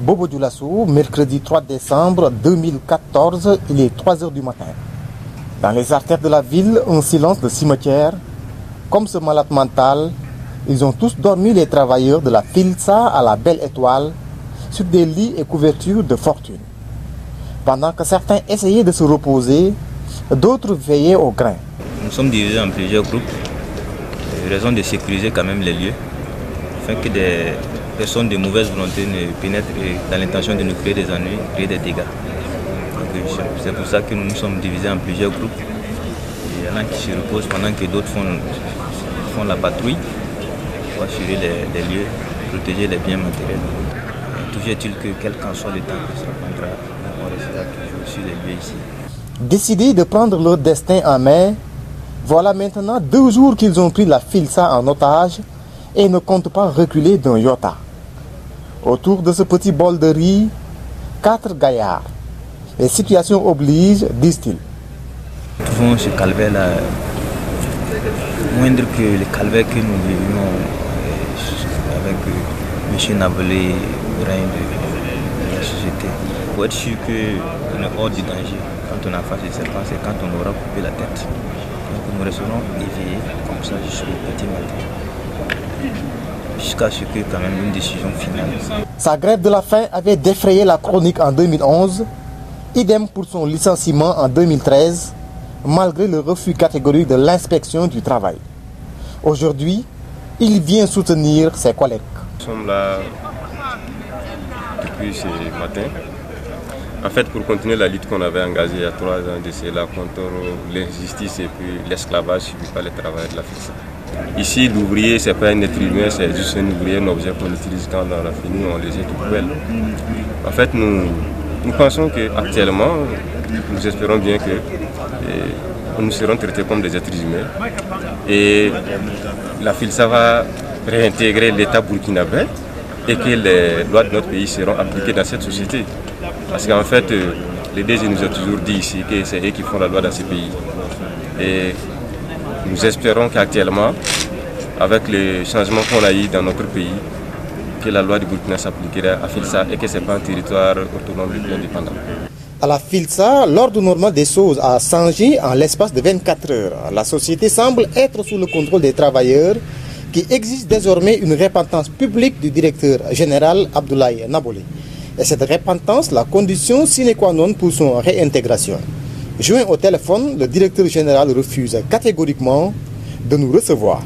Bobo Dioulasso, mercredi 3 décembre 2014, il est 3 h du matin. Dans les artères de la ville, un silence de cimetière. Comme ce malade mental, ils ont tous dormi, les travailleurs de la Filsa à la Belle Étoile, sur des lits et couvertures de fortune. Pendant que certains essayaient de se reposer, d'autres veillaient au grain. Nous sommes divisés en plusieurs groupes, raison de sécuriser quand même les lieux, afin que des personnes de mauvaise volonté ne pénètrent dans l'intention de nous créer des ennuis, créer des dégâts. C'est pour ça que nous nous sommes divisés en plusieurs groupes. Il y en a qui se reposent pendant que d'autres font la patrouille pour assurer les lieux, protéger les biens matériels. Toujours est-il que quel qu'en soit le temps que ça prendra, on restera toujours sur les lieux ici. Décidés de prendre leur destin en main, voilà maintenant 2 jours qu'ils ont pris la Filsa en otage et ne comptent pas reculer d'un iota. Autour de ce petit bol de riz, 4 gaillards. Les situations obligent, disent-ils. Nous trouvons ce calvaire-là moindre que le calvaire que nous vivions avec M. Nabolé, au règne de la société. Pour être sûr qu'on est hors du danger, quand on a face au serpent, c'est quand on aura coupé la tête. Donc nous resterons éveillés comme ça jusqu'au petit matin, jusqu'à ce que quand même une décision finale. Sa grève de la faim avait défrayé la chronique en 2011, idem pour son licenciement en 2013, malgré le refus catégorique de l'inspection du travail. Aujourd'hui, il vient soutenir ses collègues. Nous sommes là depuis ce matin. En fait, pour continuer la lutte qu'on avait engagée il y a 3 ans de cela contre l'injustice et puis l'esclavage subi par les travailleurs de la Filsa. Ici, l'ouvrier, ce n'est pas un être humain, c'est juste un ouvrier, un objet qu'on utilise quand on a fini, on les jette aux poubelles. En fait, nous pensons qu'actuellement, nous espérons bien que nous serons traités comme des êtres humains et la Filsa va réintégrer l'État burkinabé et que les lois de notre pays seront appliquées dans cette société. Parce qu'en fait, les DG nous ont toujours dit ici que c'est eux qui font la loi dans ces pays. Et nous espérons qu'actuellement, avec les changements qu'on a eu dans notre pays, que la loi du Burkina s'appliquera à Filsa et que ce n'est pas un territoire autonome et indépendant. À la Filsa, l'ordre normal des choses a changé en l'espace de 24 heures. La société semble être sous le contrôle des travailleurs qui exigent désormais une repentance publique du directeur général Abdoulaye Nabolé. Et cette repentance, la condition sine qua non pour son réintégration. Joint au téléphone, le directeur général refuse catégoriquement de nous recevoir.